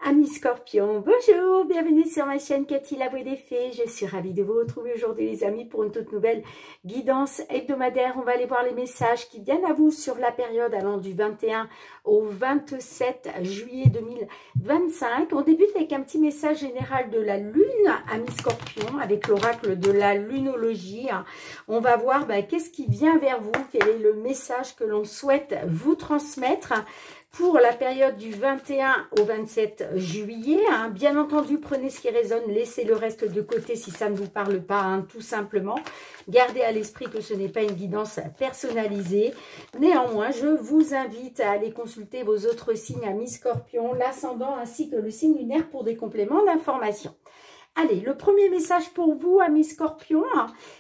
Amis Scorpions, bonjour, bienvenue sur ma chaîne Cathy la Voix des Fées. Je suis ravie de vous retrouver aujourd'hui les amis pour une toute nouvelle guidance hebdomadaire. On va aller voir les messages qui viennent à vous sur la période allant du 21 au 27 juillet 2025. On débute avec un petit message général de la Lune, amis Scorpions, avec l'oracle de la lunologie. On va voir qu'est-ce qui vient vers vous, quel est le message que l'on souhaite vous transmettre pour la période du 21 au 27 juillet. Bien entendu, prenez ce qui résonne, laissez le reste de côté si ça ne vous parle pas, tout simplement. Gardez à l'esprit que ce n'est pas une guidance personnalisée. Néanmoins, je vous invite à aller consulter vos autres signes, amis Scorpions, l'ascendant ainsi que le signe lunaire pour des compléments d'information. Allez, le premier message pour vous, amis Scorpions,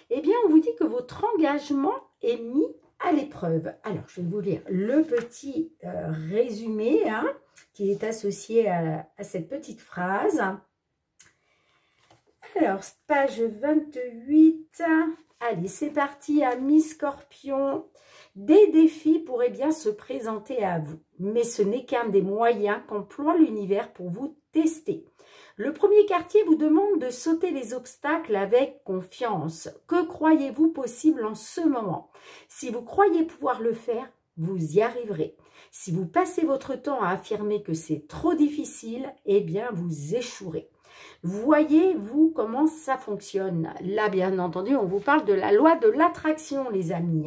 eh bien, on vous dit que votre engagement est mis à l'épreuve. Alors, je vais vous lire le petit résumé qui est associé à cette petite phrase. Alors, page 28. Allez, c'est parti, amis Scorpions. Des défis pourraient bien se présenter à vous, mais ce n'est qu'un des moyens qu'emploie l'univers pour vous tester. Le premier quartier vous demande de sauter les obstacles avec confiance. Que croyez-vous possible en ce moment? Si vous croyez pouvoir le faire, vous y arriverez. Si vous passez votre temps à affirmer que c'est trop difficile, eh bien vous échouerez. Voyez-vous comment ça fonctionne? Là, bien entendu, on vous parle de la loi de l'attraction, les amis.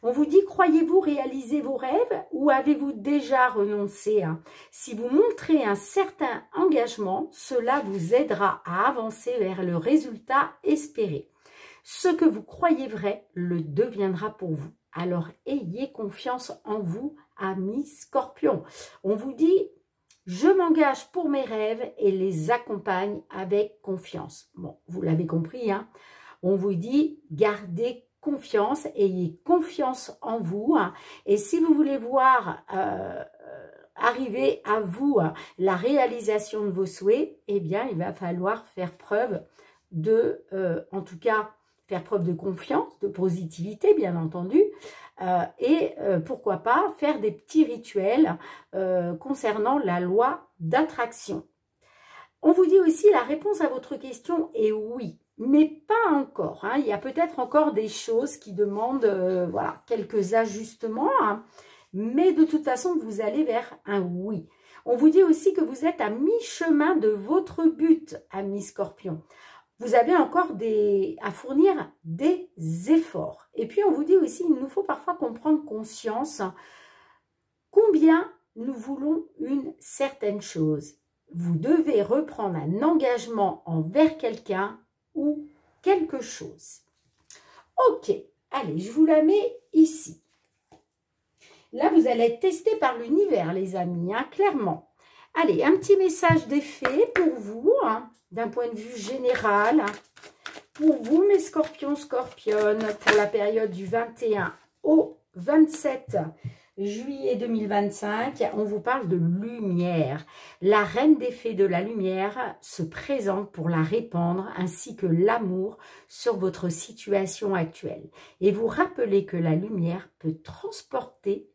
On vous dit, croyez-vous réaliser vos rêves ou avez-vous déjà renoncé? Si vous montrez un certain engagement, cela vous aidera à avancer vers le résultat espéré. Ce que vous croyez vrai le deviendra pour vous. Alors, ayez confiance en vous, amis Scorpions. On vous dit, je m'engage pour mes rêves et les accompagne avec confiance. Bon, vous l'avez compris, on vous dit, gardez confiance, ayez confiance en vous. Et si vous voulez voir arriver à vous la réalisation de vos souhaits, eh bien, il va falloir faire preuve de, en tout cas, faire preuve de confiance, de positivité, bien entendu, et pourquoi pas faire des petits rituels concernant la loi d'attraction. On vous dit aussi la réponse à votre question est oui, mais pas encore. Il y a peut-être encore des choses qui demandent voilà, quelques ajustements, mais de toute façon, vous allez vers un oui. On vous dit aussi que vous êtes à mi-chemin de votre but, amis Scorpions. Vous avez encore à fournir des efforts. Et puis, on vous dit aussi, il nous faut parfois comprendre conscience combien nous voulons une certaine chose. Vous devez reprendre un engagement envers quelqu'un ou quelque chose. Ok, allez, je vous la mets ici. Là, vous allez être testé par l'univers, les amis, clairement. Allez, un petit message des fées pour vous, d'un point de vue général. Pour vous, mes Scorpions, Scorpionnes, pour la période du 21 au 27 juillet 2025, on vous parle de lumière. La reine des fées de la lumière se présente pour la répandre ainsi que l'amour sur votre situation actuelle. Et vous rappelez que la lumière peut transporter,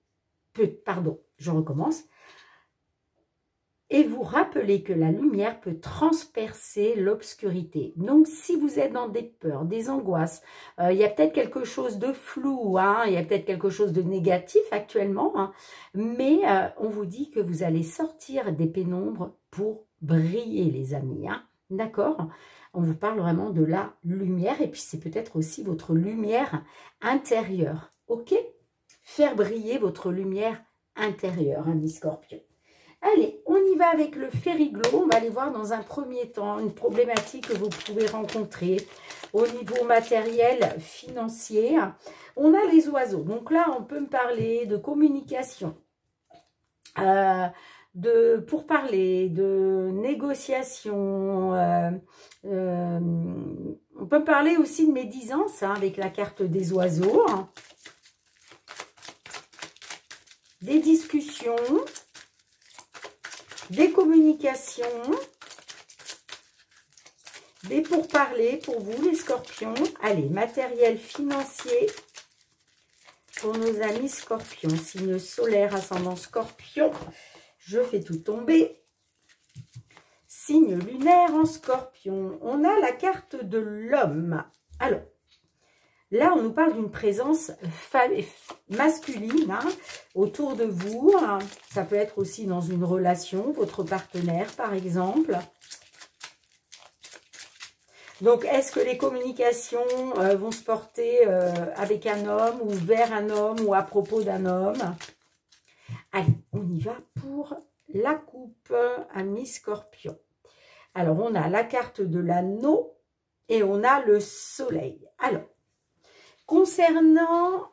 Et vous rappelez que la lumière peut transpercer l'obscurité. Donc, si vous êtes dans des peurs, des angoisses, il y a peut-être quelque chose de flou, il y a peut-être quelque chose de négatif actuellement, mais on vous dit que vous allez sortir des pénombres pour briller, les amis. D'accord? On vous parle vraiment de la lumière et puis c'est peut-être aussi votre lumière intérieure. Ok? Faire briller votre lumière intérieure, amis Scorpions. Allez, on y va avec le Fériglo. On va aller voir dans un premier temps une problématique que vous pouvez rencontrer au niveau matériel, financier. On a les oiseaux. Donc là, on peut me parler de communication, pour parler de négociation. On peut parler aussi de médisance avec la carte des oiseaux. Des discussions. Des communications, des pourparlers pour vous les Scorpions. Allez, matériel financier pour nos amis Scorpions. Signe solaire, ascendant Scorpion. Je fais tout tomber. signe lunaire en Scorpion. On a la carte de l'homme. Alors, là, on nous parle d'une présence masculine hein, autour de vous. Hein. Ça peut être aussi dans une relation, votre partenaire par exemple. Donc, est-ce que les communications vont se porter avec un homme ou vers un homme ou à propos d'un homme? Allez, on y va pour la coupe, amis Scorpion. Alors, on a la carte de l'anneau et on a le soleil. Alors, concernant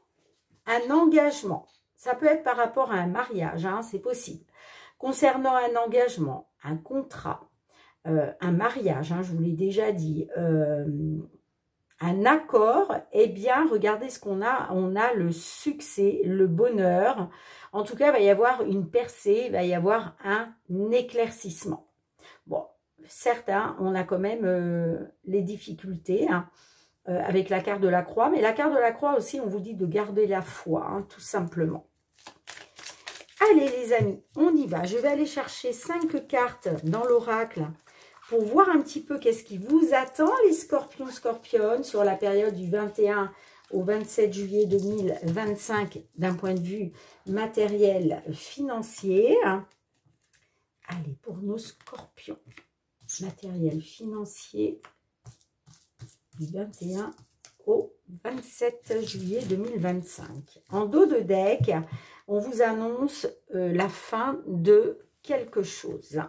un engagement, ça peut être par rapport à un mariage, hein, c'est possible. Concernant un engagement, un contrat, un mariage, hein, je vous l'ai déjà dit, un accord, eh bien, regardez ce qu'on a. On a le succès, le bonheur. En tout cas, il va y avoir une percée, il va y avoir un éclaircissement. Bon, certes, hein, on a quand même les difficultés hein, avec la carte de la croix. Mais la carte de la croix aussi, on vous dit de garder la foi, hein, tout simplement. Allez, les amis, on y va. Je vais aller chercher 5 cartes dans l'oracle pour voir un petit peu qu'est-ce qui vous attend, les scorpions, scorpionnes, sur la période du 21 au 27 juillet 2025, d'un point de vue matériel, financier. Allez, pour nos scorpions, matériel financier, du 21 au 27 juillet 2025. En dos de deck, on vous annonce la fin de quelque chose.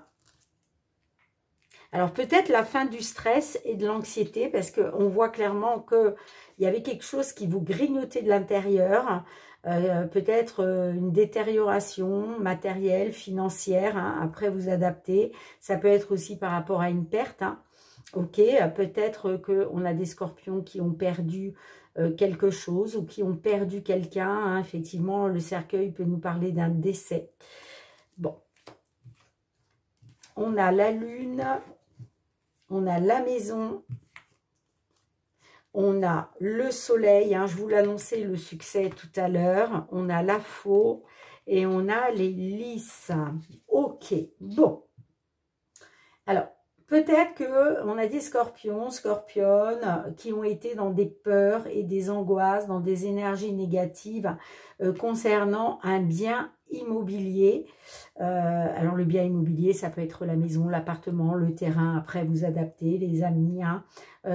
Alors, peut-être la fin du stress et de l'anxiété, parce qu'on voit clairement qu'il y avait quelque chose qui vous grignotait de l'intérieur. Peut-être une détérioration matérielle, financière, hein, après vous adapter. Ça peut être aussi par rapport à une perte. Hein. Ok, peut-être qu'on a des scorpions qui ont perdu quelque chose ou qui ont perdu quelqu'un. Hein. Effectivement, le cercueil peut nous parler d'un décès. Bon. On a la lune. On a la maison, on a le soleil, hein, je vous l'annonçais, le succès tout à l'heure. On a la faux et on a les lys. Ok, bon. Alors, peut-être qu'on a des scorpions, scorpionnes qui ont été dans des peurs et des angoisses, dans des énergies négatives concernant un bien immobilier. Alors, le bien immobilier, ça peut être la maison, l'appartement, le terrain. Après, vous adaptez, les amis. Hein.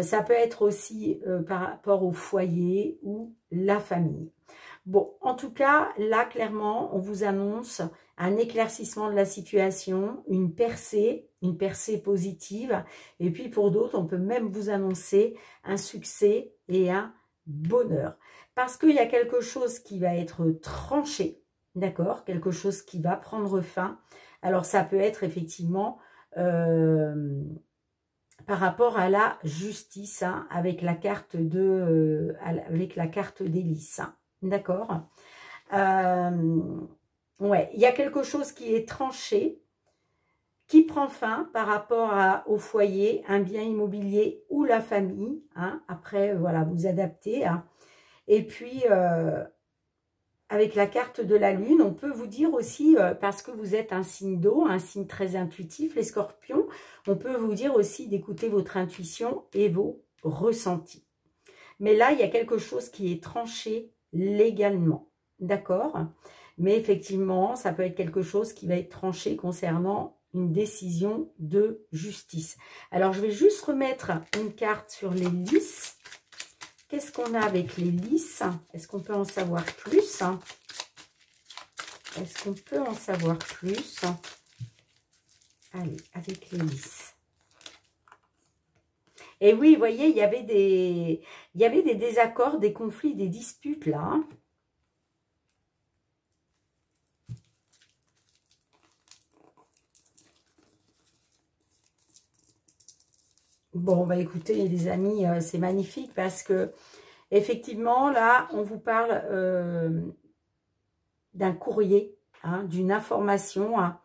Ça peut être aussi par rapport au foyer ou la famille. Bon, en tout cas, là, clairement, on vous annonce un éclaircissement de la situation, une percée positive. Et puis, pour d'autres, on peut même vous annoncer un succès et un bonheur. Parce qu'il y a quelque chose qui va être tranché, d'accord? Quelque chose qui va prendre fin. Alors, ça peut être effectivement par rapport à la justice, hein, avec la carte de, avec la carte des lys. Hein. D'accord. Ouais, il y a quelque chose qui est tranché, qui prend fin par rapport au foyer, un bien immobilier ou la famille. Hein. Après, voilà, vous adaptez. Hein. Et puis, avec la carte de la lune, on peut vous dire aussi, parce que vous êtes un signe d'eau, un signe très intuitif, les scorpions, on peut vous dire aussi d'écouter votre intuition et vos ressentis. Mais là, il y a quelque chose qui est tranché légalement, d'accord? Mais effectivement, ça peut être quelque chose qui va être tranché concernant une décision de justice. Alors, je vais juste remettre une carte sur les lys. Qu'est-ce qu'on a avec les lys? Est-ce qu'on peut en savoir plus? Est-ce qu'on peut en savoir plus? Allez, avec les lys. Et oui, vous voyez, il y avait des désaccords, des conflits, des disputes là. Hein. Bon, bah écoutez les amis, c'est magnifique parce que effectivement, là, on vous parle d'un courrier, hein, d'une information. Hein.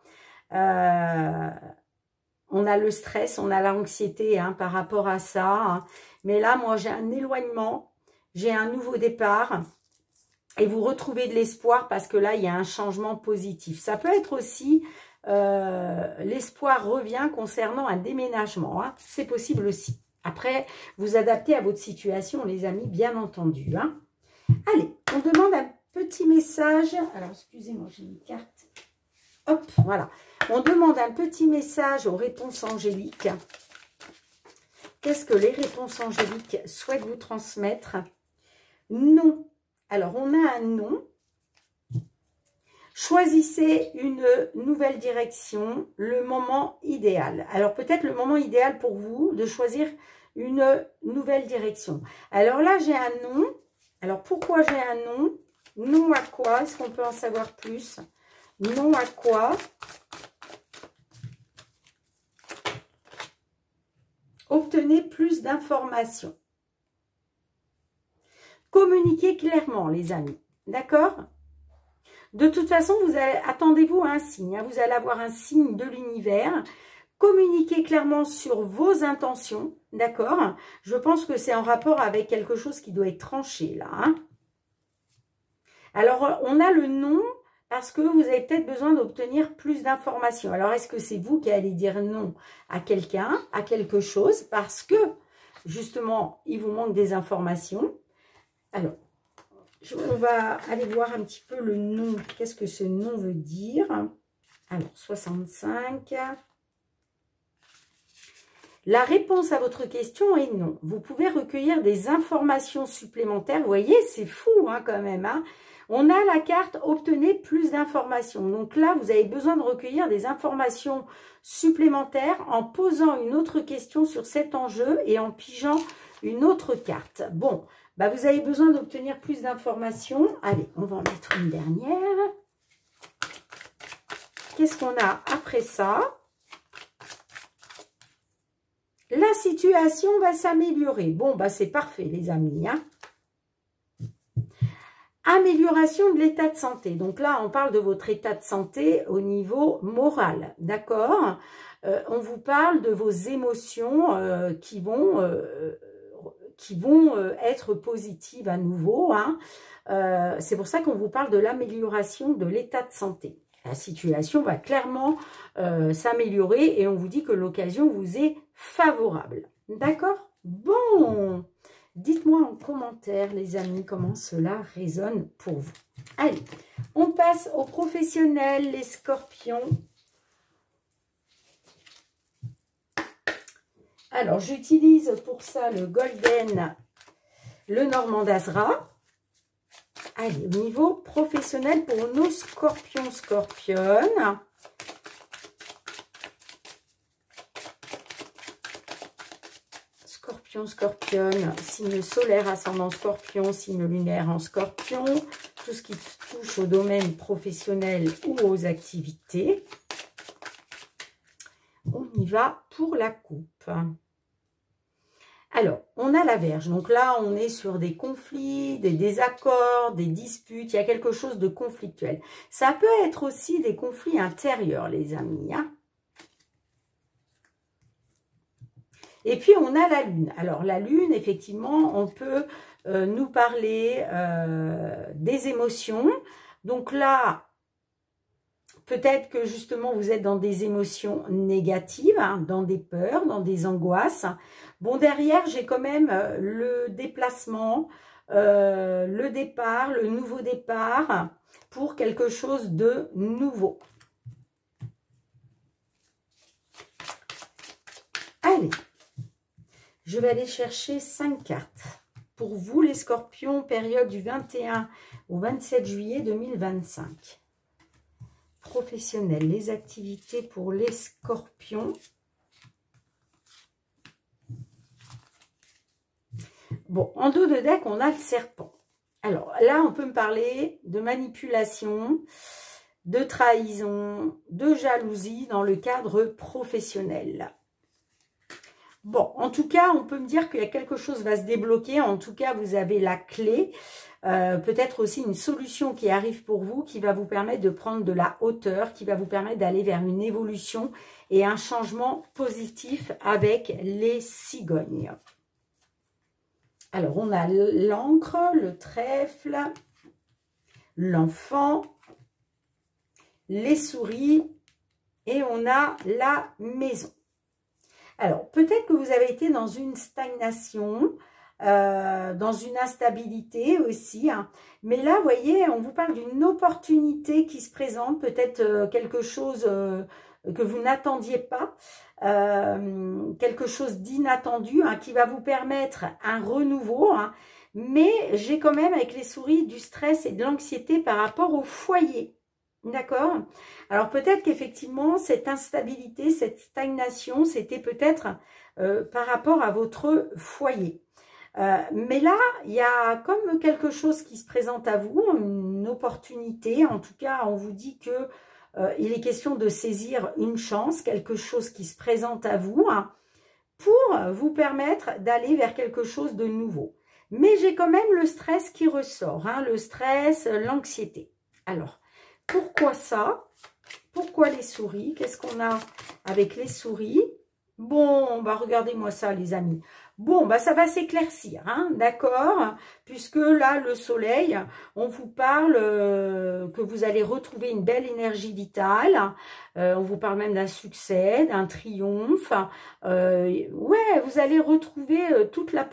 On a le stress, on a l'anxiété hein, par rapport à ça. Hein. Mais là, moi, j'ai un éloignement, j'ai un nouveau départ. Et vous retrouvez de l'espoir parce que là, il y a un changement positif. Ça peut être aussi l'espoir revient concernant un déménagement. Hein. C'est possible aussi. Après, vous adaptez à votre situation, les amis, bien entendu. Hein. Allez, on demande un petit message. Alors, excusez-moi, j'ai une carte. Hop, voilà. On demande un petit message aux réponses angéliques. Qu'est-ce que les réponses angéliques souhaitent vous transmettre? Non. Alors, on a un non. Choisissez une nouvelle direction, le moment idéal. Alors, peut-être le moment idéal pour vous de choisir une nouvelle direction. Alors là, j'ai un non. Alors, pourquoi j'ai un non? Non à quoi? Est-ce qu'on peut en savoir plus? Non à quoi? Obtenez plus d'informations. Communiquez clairement, les amis. D'accord? De toute façon, attendez-vous à un signe. Hein, vous allez avoir un signe de l'univers. Communiquez clairement sur vos intentions. D'accord? Je pense que c'est en rapport avec quelque chose qui doit être tranché, là. Hein. Alors, on a le non parce que vous avez peut-être besoin d'obtenir plus d'informations. Alors, est-ce que c'est vous qui allez dire non à quelqu'un, à quelque chose, parce que, justement, il vous manque des informations? Alors, on va aller voir un petit peu le non. Qu'est-ce que ce non veut dire? Alors, 65. La réponse à votre question est non. Vous pouvez recueillir des informations supplémentaires. Vous voyez, c'est fou hein, quand même. Hein. On a la carte « Obtenez plus d'informations ». Donc là, vous avez besoin de recueillir des informations supplémentaires en posant une autre question sur cet enjeu et en pigeant une autre carte. Bon, bah vous avez besoin d'obtenir plus d'informations. Allez, on va en mettre une dernière. Qu'est-ce qu'on a après ça? La situation va s'améliorer. Bon, bah c'est parfait, les amis. Hein. Amélioration de l'état de santé. Donc là, on parle de votre état de santé au niveau moral. D'accord? On vous parle de vos émotions qui vont être positives à nouveau. Hein. C'est pour ça qu'on vous parle de l'amélioration de l'état de santé. La situation va clairement s'améliorer et on vous dit que l'occasion vous est favorable. D'accord? Bon, dites-moi en commentaire, les amis, comment cela résonne pour vous. Allez, on passe aux professionnels, les scorpions. Alors, j'utilise pour ça le Golden, le Normand d'Azra. Allez, au niveau professionnel pour nos scorpions, scorpionnes. Scorpion, scorpionne, signe solaire, ascendant scorpion, signe lunaire en scorpion. Tout ce qui touche au domaine professionnel ou aux activités. On y va pour la coupe. Alors, on a la Vierge. Donc là, on est sur des conflits, des désaccords, des disputes. Il y a quelque chose de conflictuel. Ça peut être aussi des conflits intérieurs, les amis. Hein. Et puis, on a la Lune. Alors, la Lune, effectivement, on peut nous parler des émotions. Donc là, peut-être que justement, vous êtes dans des émotions négatives, hein, dans des peurs, dans des angoisses. Bon, derrière, j'ai quand même le déplacement, le départ, le nouveau départ pour quelque chose de nouveau. Allez, je vais aller chercher 5 cartes. Pour vous, les scorpions, période du 21 au 27 juillet 2025. Professionnel, les activités pour les scorpions. Bon, en dos de deck, on a le serpent. Alors là, on peut me parler de manipulation, de trahison, de jalousie dans le cadre professionnel. Bon, en tout cas, on peut me dire qu'il y a quelque chose va se débloquer. En tout cas, vous avez la clé. Peut-être aussi une solution qui arrive pour vous, qui va vous permettre de prendre de la hauteur, qui va vous permettre d'aller vers une évolution et un changement positif avec les cigognes. Alors, on a l'encre, le trèfle, l'enfant, les souris et on a la maison. Alors, peut-être que vous avez été dans une stagnation, dans une instabilité aussi. Hein. Mais là, vous voyez, on vous parle d'une opportunité qui se présente, peut-être quelque chose que vous n'attendiez pas, quelque chose d'inattendu hein, qui va vous permettre un renouveau. Hein. Mais j'ai quand même, avec les souris, du stress et de l'anxiété par rapport au foyer. D'accord? Alors peut-être qu'effectivement, cette instabilité, cette stagnation, c'était peut-être par rapport à votre foyer. Mais là, il y a comme quelque chose qui se présente à vous, une opportunité. En tout cas, on vous dit que il est question de saisir une chance, quelque chose qui se présente à vous, hein, pour vous permettre d'aller vers quelque chose de nouveau. Mais j'ai quand même le stress qui ressort, hein, le stress, l'anxiété. Alors, pourquoi ça? Pourquoi les souris? Qu'est-ce qu'on a avec les souris? Bon, bah regardez-moi ça les amis. Bon, bah ça va s'éclaircir, hein, d'accord? Puisque là, le soleil, on vous parle que vous allez retrouver une belle énergie vitale. On vous parle même d'un succès, d'un triomphe. Ouais, vous allez retrouver toute la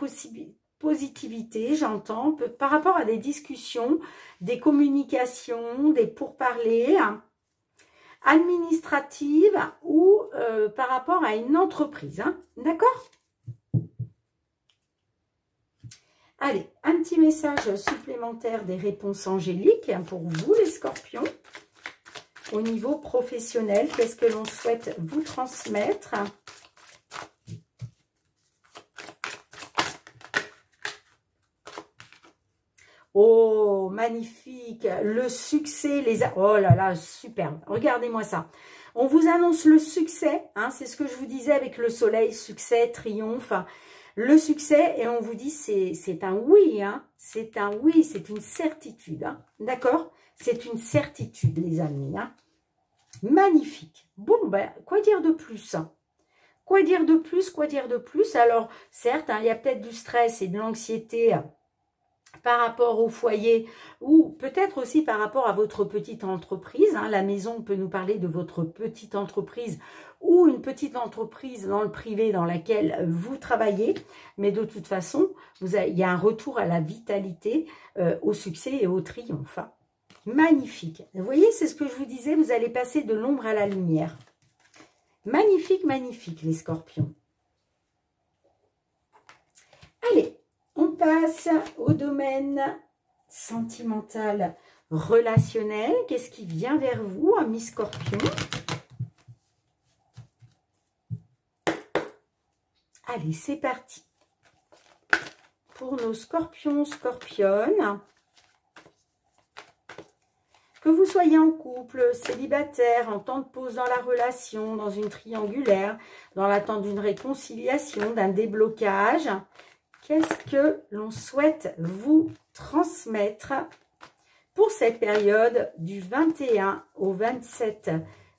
positivité, j'entends, par rapport à des discussions, des communications, des pourparlers, hein, administratives ou par rapport à une entreprise, hein, d'accord? Allez, un petit message supplémentaire des réponses angéliques pour vous, les scorpions. Au niveau professionnel, qu'est-ce que l'on souhaite vous transmettre? Oh, magnifique! Le succès, oh là là, superbe! Regardez-moi ça. On vous annonce le succès, hein, c'est ce que je vous disais avec le soleil, succès, triomphe. Le succès, et on vous dit, c'est un oui, hein, c'est un oui, c'est une certitude, hein, d'accord? C'est une certitude, les amis, hein. Magnifique. Bon, ben, quoi dire de plus, hein? Quoi dire de plus? Quoi dire de plus? Alors, certes, hein, il y a peut-être du stress et de l'anxiété par rapport au foyer ou peut-être aussi par rapport à votre petite entreprise. Hein. La maison peut nous parler de votre petite entreprise ou une petite entreprise dans le privé dans laquelle vous travaillez. Mais de toute façon, il y a un retour à la vitalité, au succès et au triomphe. Hein. Magnifique. Vous voyez, c'est ce que je vous disais, vous allez passer de l'ombre à la lumière. Magnifique, magnifique, les scorpions. Allez, on passe au domaine sentimental, relationnel. Qu'est-ce qui vient vers vous, amis scorpions? Allez, c'est parti. Pour nos scorpions, scorpionnes, que vous soyez en couple, célibataire, en temps de pause dans la relation, dans une triangulaire, dans l'attente d'une réconciliation, d'un déblocage, qu'est-ce que l'on souhaite vous transmettre pour cette période du 21 au 27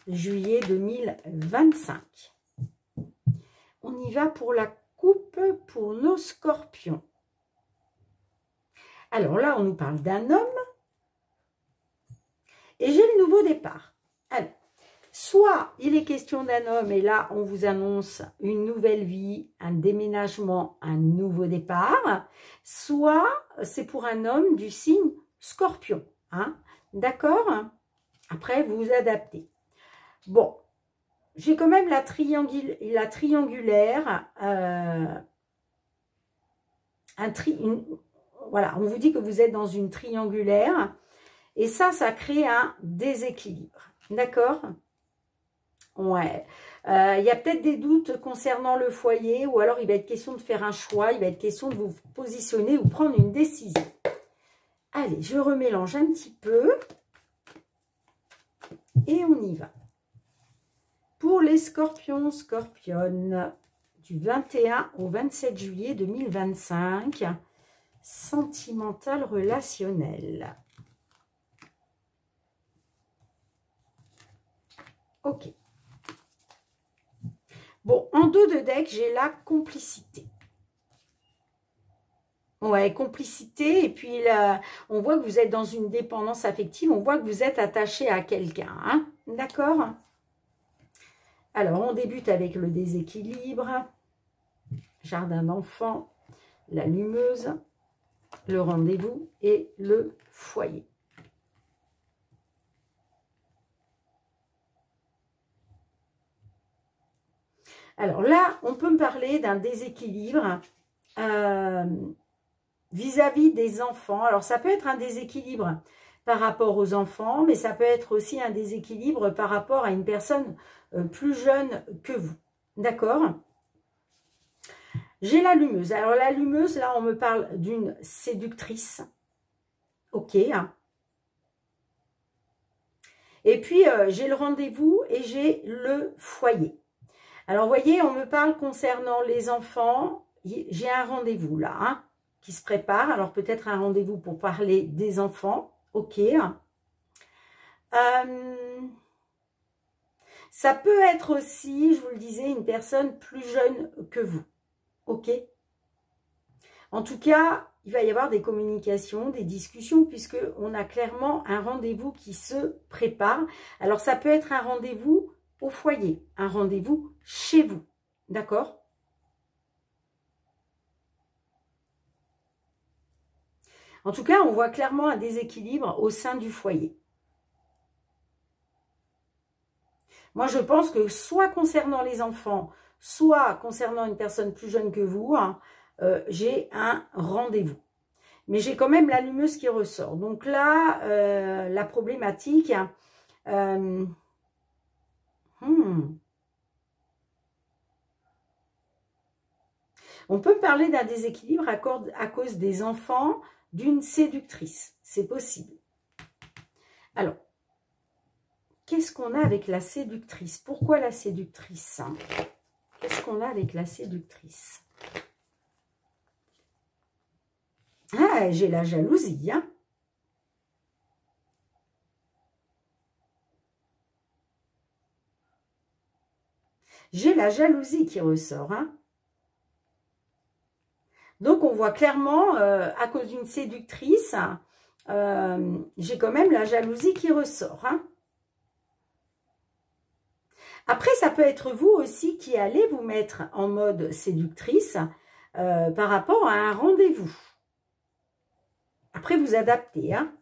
juillet 2025? On y va pour la coupe pour nos scorpions. Alors là, on nous parle d'un homme. Et j'ai le nouveau départ. Alors, soit il est question d'un homme et là, on vous annonce une nouvelle vie, un déménagement, un nouveau départ. Soit c'est pour un homme du signe scorpion. Hein, d'accord? Après, vous vous adaptez. Bon, j'ai quand même la triangulaire. Voilà, on vous dit que vous êtes dans une triangulaire. Et ça crée un déséquilibre. D'accord? Ouais. Il y a peut-être des doutes concernant le foyer ou alors il va être question de faire un choix, il va être question de vous positionner ou prendre une décision. Allez, je remélange un petit peu et on y va. Pour les scorpions, scorpionnes, du 21 au 27 juillet 2025, sentimental relationnel. Ok. Bon, en dos de deck, j'ai la complicité. Ouais, complicité. Et puis, là, on voit que vous êtes dans une dépendance affective. On voit que vous êtes attaché à quelqu'un. Hein, d'accord? Alors, on débute avec le déséquilibre, jardin d'enfants, l'allumeuse, le rendez-vous et le foyer. Alors là, on peut me parler d'un déséquilibre vis-à-vis des enfants. Alors, ça peut être un déséquilibre par rapport aux enfants, mais ça peut être aussi un déséquilibre par rapport à une personne plus jeune que vous. D'accord? J'ai l'allumeuse. Alors, l'allumeuse, là, on me parle d'une séductrice. Ok. Et puis, j'ai le rendez-vous et j'ai le foyer. Alors, vous voyez, on me parle concernant les enfants. J'ai un rendez-vous là, hein, qui se prépare. Alors, peut-être un rendez-vous pour parler des enfants. Ok. Ça peut être aussi, je vous le disais, une personne plus jeune que vous. Ok. En tout cas, il va y avoir des communications, des discussions, puisqu'on a clairement un rendez-vous qui se prépare. Alors, ça peut être un rendez-vous au foyer, un rendez-vous chez vous. D'accord? En tout cas, on voit clairement un déséquilibre au sein du foyer. Moi, je pense que soit concernant les enfants, soit concernant une personne plus jeune que vous, hein, j'ai un rendez-vous. Mais j'ai quand même l'allumeuse qui ressort. Donc là, la problématique... On peut parler d'un déséquilibre à cause des enfants d'une séductrice. C'est possible. Alors, qu'est-ce qu'on a avec la séductrice? Pourquoi la séductrice? Qu'est-ce qu'on a avec la séductrice? Ah, j'ai la jalousie, hein. J'ai la jalousie qui ressort, hein. Donc, on voit clairement, à cause d'une séductrice, j'ai quand même la jalousie qui ressort, hein. Après, ça peut être vous aussi qui allez vous mettre en mode séductrice par rapport à un rendez-vous. Après, vous adaptez, hein.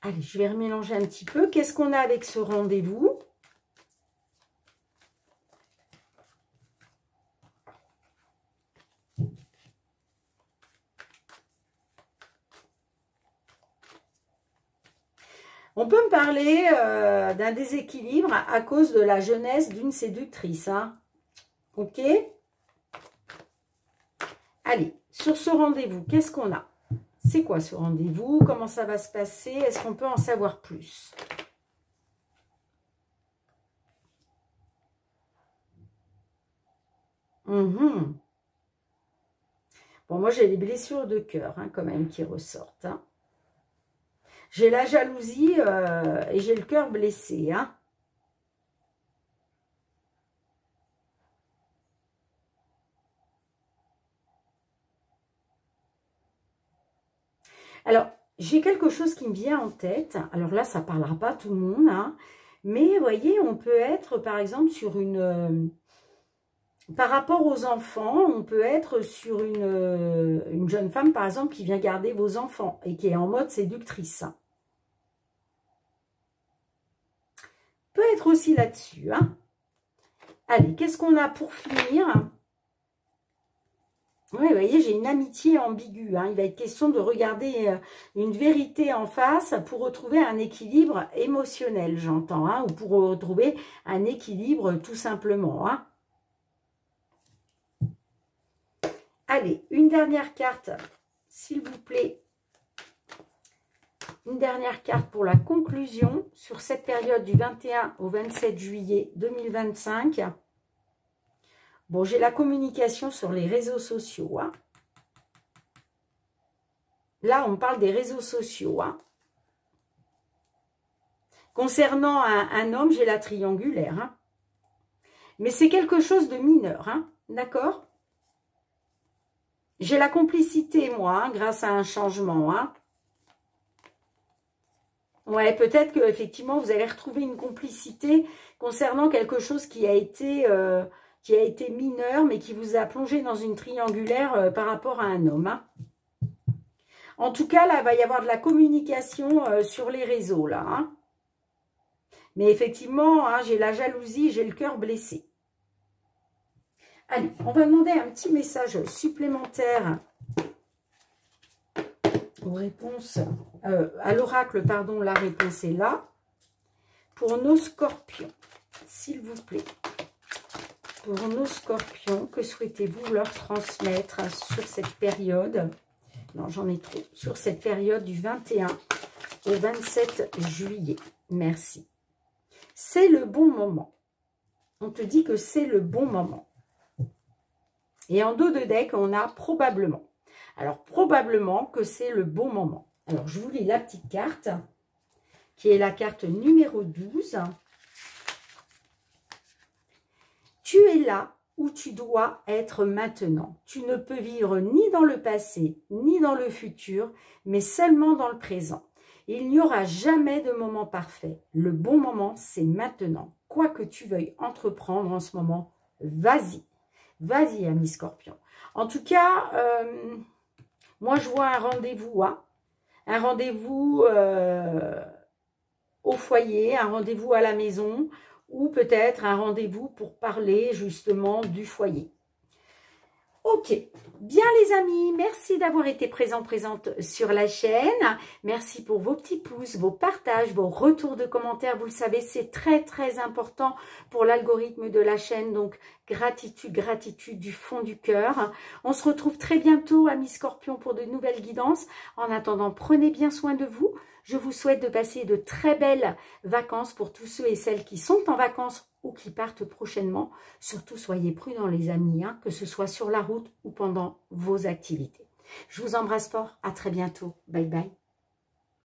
Allez, je vais remélanger un petit peu. Qu'est-ce qu'on a avec ce rendez-vous? On peut me parler d'un déséquilibre à cause de la jeunesse d'une séductrice, hein. Ok? Allez, sur ce rendez-vous, qu'est-ce qu'on a? C'est quoi ce rendez-vous? Comment ça va se passer? Est-ce qu'on peut en savoir plus? Bon, moi, j'ai les blessures de cœur, hein, quand même, qui ressortent, hein. J'ai la jalousie et j'ai le cœur blessé, hein. Alors, j'ai quelque chose qui me vient en tête. Alors là, ça ne parlera pas à tout le monde, hein. Mais, vous voyez, on peut être, par exemple, sur une... par rapport aux enfants, on peut être sur une jeune femme, par exemple, qui vient garder vos enfants et qui est en mode séductrice. Peut être aussi là-dessus, hein. Allez, qu'est-ce qu'on a pour finir? Oui, vous voyez, j'ai une amitié ambiguë, hein. Il va être question de regarder une vérité en face pour retrouver un équilibre émotionnel, j'entends, hein, ou pour retrouver un équilibre tout simplement, hein. Allez, une dernière carte, s'il vous plaît. Une dernière carte pour la conclusion sur cette période du 21 au 27 juillet 2025. Bon, j'ai la communication sur les réseaux sociaux, hein. Là, on parle des réseaux sociaux, hein. Concernant un homme, j'ai la triangulaire, hein. Mais c'est quelque chose de mineur, hein. D'accord? J'ai la complicité, moi, hein, grâce à un changement, hein. Ouais, peut-être qu'effectivement, vous allez retrouver une complicité concernant quelque chose qui a été mineur, mais qui vous a plongé dans une triangulaire par rapport à un homme. Hein. En tout cas, là, il va y avoir de la communication sur les réseaux, là. Hein. Mais effectivement, hein, j'ai la jalousie, j'ai le cœur blessé. Allez, on va demander un petit message supplémentaire aux réponses, à l'oracle, pardon, la réponse est là. Pour nos scorpions, s'il vous plaît. Pour nos scorpions, que souhaitez-vous leur transmettre sur cette période? Non, j'en ai trop. Sur cette période du 21 au 27 juillet. Merci. C'est le bon moment. On te dit que c'est le bon moment. Et en dos de deck, on a probablement. Alors, probablement que c'est le bon moment. Alors, je vous lis la petite carte, qui est la carte numéro 12. Tu es là où tu dois être maintenant. Tu ne peux vivre ni dans le passé, ni dans le futur, mais seulement dans le présent. Il n'y aura jamais de moment parfait. Le bon moment, c'est maintenant. Quoi que tu veuilles entreprendre en ce moment, vas-y. Vas-y, ami Scorpion. En tout cas, moi, je vois un rendez-vous, hein, un rendez-vous au foyer, un rendez-vous à la maison, ou peut-être un rendez-vous pour parler justement du foyer. Ok, bien les amis, merci d'avoir été présente sur la chaîne. Merci pour vos petits pouces, vos partages, vos retours de commentaires. Vous le savez, c'est très important pour l'algorithme de la chaîne. Donc, gratitude du fond du cœur. On se retrouve très bientôt, amis Scorpions, pour de nouvelles guidances. En attendant, prenez bien soin de vous. Je vous souhaite de passer de très belles vacances pour tous ceux et celles qui sont en vacances ou qui partent prochainement. Surtout, soyez prudents les amis, hein, que ce soit sur la route ou pendant vos activités. Je vous embrasse fort, à très bientôt. Bye bye.